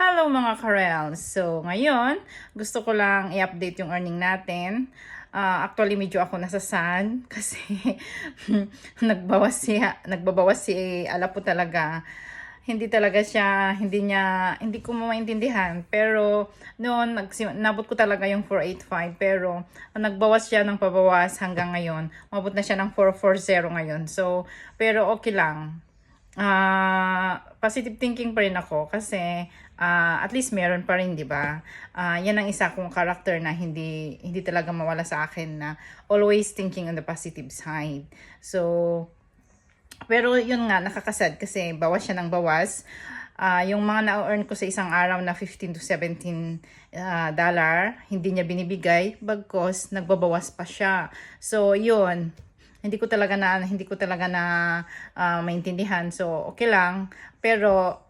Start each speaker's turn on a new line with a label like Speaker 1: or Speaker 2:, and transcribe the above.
Speaker 1: Hello mga Karels! So ngayon, gusto ko lang i-update yung earning natin. Actually, medyo ako nasasan kasi nagbabawas si Ala po talaga. Hindi talaga siya, hindi ko maintindihan. Pero noon, nabot ko talaga yung 485. Pero nagbawas siya ng pabawas hanggang ngayon. Mabot na siya ng 440 ngayon. So, pero okay lang. Positive thinking pa rin ako kasi at least meron pa rin, 'di ba? Yan ang isa kong character na hindi talaga mawala sa akin, na always thinking on the positive side. So, pero yun nga, nakakasad kasi bawas siya ng bawas. Yung mga na-earn ko sa isang araw na 15 to 17 dollar, hindi niya binibigay, bagkos nagbabawas pa siya. So, yun. Hindi ko talaga na maintindihan. So, okay lang. Pero